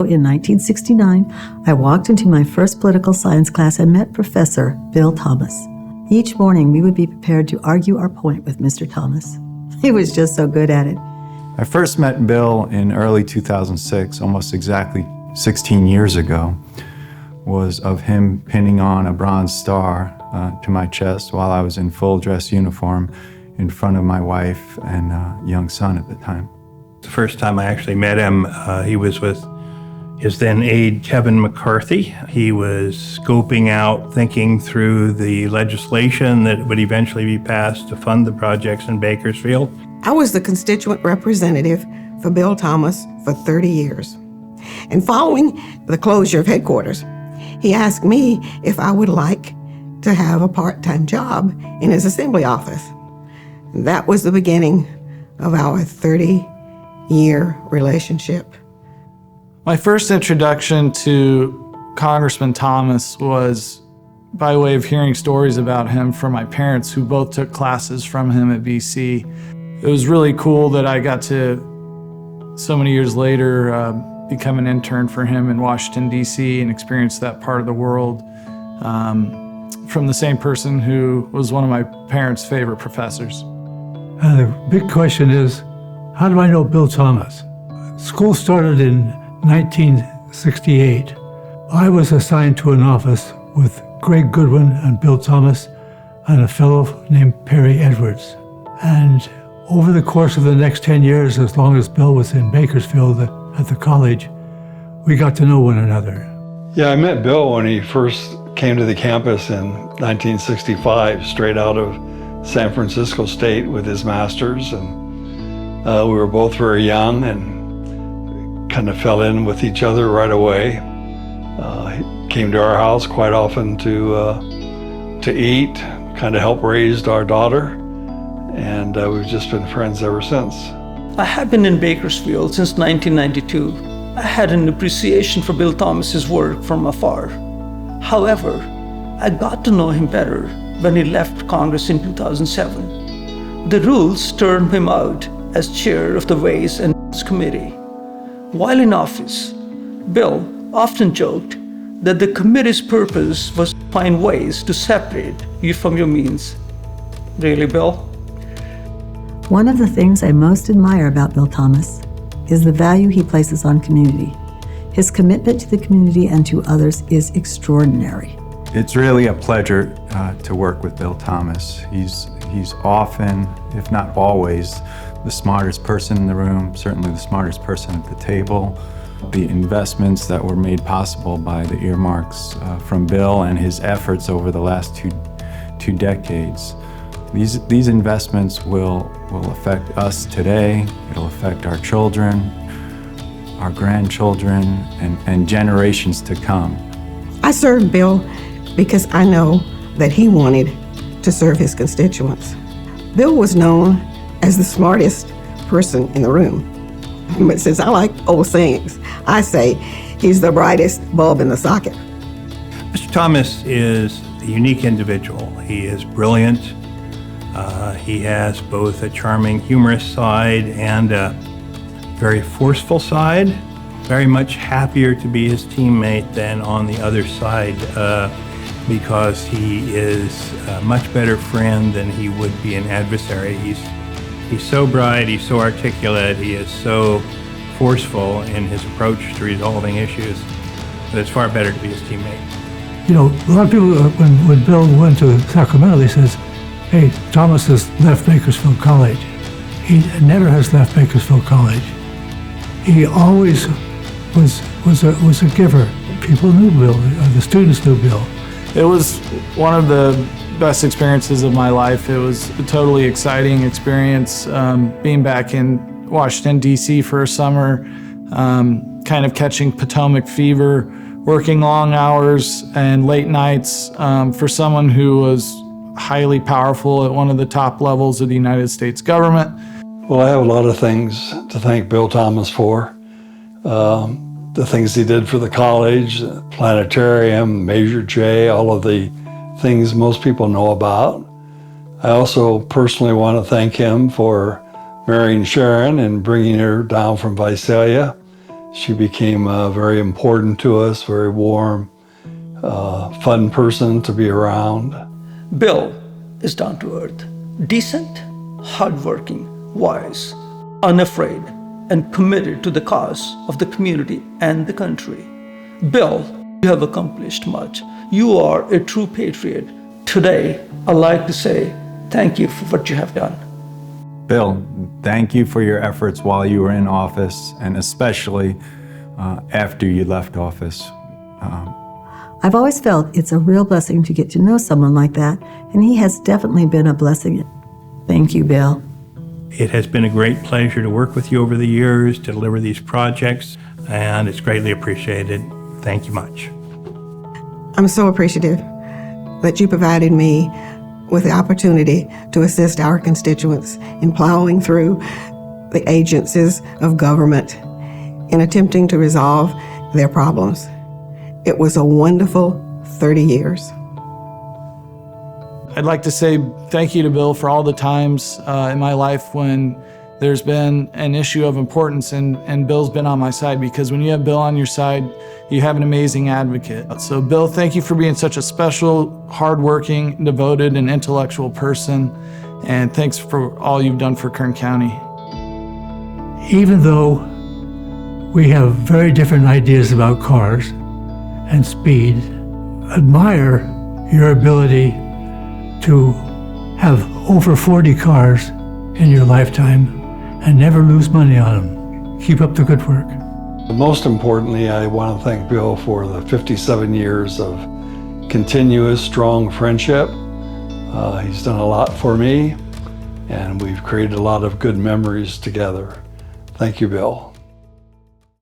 In 1969, I walked into my first political science class and met Professor Bill Thomas. Each morning, we would be prepared to argue our point with Mr. Thomas. He was just so good at it. I first met Bill in early 2006, almost exactly 16 years ago, was of him pinning on a bronze star to my chest while I was in full dress uniform in front of my wife and young son at the time. The first time I actually met him, he was with his then aide, Kevin McCarthy. He was scoping out, thinking through the legislation that would eventually be passed to fund the projects in Bakersfield. I was the constituent representative for Bill Thomas for 30 years. And following the closure of headquarters, he asked me if I would like to have a part-time job in his assembly office. That was the beginning of our 30-year relationship. My first introduction to Congressman Thomas was by way of hearing stories about him from my parents, who both took classes from him at BC. It was really cool that I got to, so many years later, become an intern for him in Washington, D.C. and experience that part of the world from the same person who was one of my parents' favorite professors. The big question is, how do I know Bill Thomas? School started in 1968. I was assigned to an office with Greg Goodwin and Bill Thomas and a fellow named Perry Edwards. And over the course of the next 10 years, as long as Bill was in Bakersfield at the college, we got to know one another. Yeah, I met Bill when he first came to the campus in 1965, straight out of San Francisco State with his master's. And we were both very young and kind of fell in with each other right away. He came to our house quite often to eat, kind of help raise our daughter, and we've just been friends ever since. I have been in Bakersfield since 1992. I had an appreciation for Bill Thomas's work from afar. However, I got to know him better when he left Congress in 2007. The rules turned him out as chair of the Ways and Means Committee. While in office, Bill often joked that the committee's purpose was to find ways to separate you from your means. Really, Bill? One of the things I most admire about Bill Thomas is the value he places on community. His commitment to the community and to others is extraordinary. It's really a pleasure to work with Bill Thomas. He's often, if not always, the smartest person in the room, certainly the smartest person at the table. The investments that were made possible by the earmarks from Bill and his efforts over the last two decades. These investments will affect us today. It'll affect our children, our grandchildren, and generations to come. I served Bill because I know that he wanted to serve his constituents. Bill was known as the smartest person in the room. But since I like old sayings, I say he's the brightest bulb in the socket. Mr. Thomas is a unique individual. He is brilliant. He has both a charming, humorous side and a very forceful side. Very much happier to be his teammate than on the other side because he is a much better friend than he would be an adversary. He's so bright, he's so articulate, he is so forceful in his approach to resolving issues that it's far better to be his teammate. You know, a lot of people, when Bill went to Sacramento, they says, hey, Thomas has left Bakersfield College. He never has left Bakersfield College. He always was a giver. People knew Bill, the students knew Bill. It was one of the best experiences of my life. It was a totally exciting experience, being back in Washington, D.C. for a summer, kind of catching Potomac fever, working long hours and late nights for someone who was highly powerful at one of the top levels of the United States government. Well, I have a lot of things to thank Bill Thomas for. The things he did for the college, the planetarium, Measure J, all of the things most people know about. I also personally want to thank him for marrying Sharon and bringing her down from Visalia She became very important to us, very warm, fun person to be around. Bill is down to earth, decent, hardworking, wise, unafraid, and committed to the cause of the community and the country. Bill, you have accomplished much. You are a true patriot. Today, I'd like to say thank you for what you have done. Bill, thank you for your efforts while you were in office, and especially after you left office. I've always felt it's a real blessing to get to know someone like that, and he has definitely been a blessing. Thank you, Bill. It has been a great pleasure to work with you over the years, to deliver these projects, and it's greatly appreciated. Thank you much. I'm so appreciative that you provided me with the opportunity to assist our constituents in plowing through the agencies of government in attempting to resolve their problems. It was a wonderful 30 years. I'd like to say thank you to Bill for all the times in my life when there's been an issue of importance and Bill's been on my side, because when you have Bill on your side, you have an amazing advocate. So Bill, thank you for being such a special, hardworking, devoted, and intellectual person. And thanks for all you've done for Kern County. Even though we have very different ideas about cars and speed, admire your ability to have over 40 cars in your lifetime and never lose money on them. Keep up the good work. Most importantly, I want to thank Bill for the 57 years of continuous, strong friendship. He's done a lot for me, and we've created a lot of good memories together. Thank you, Bill.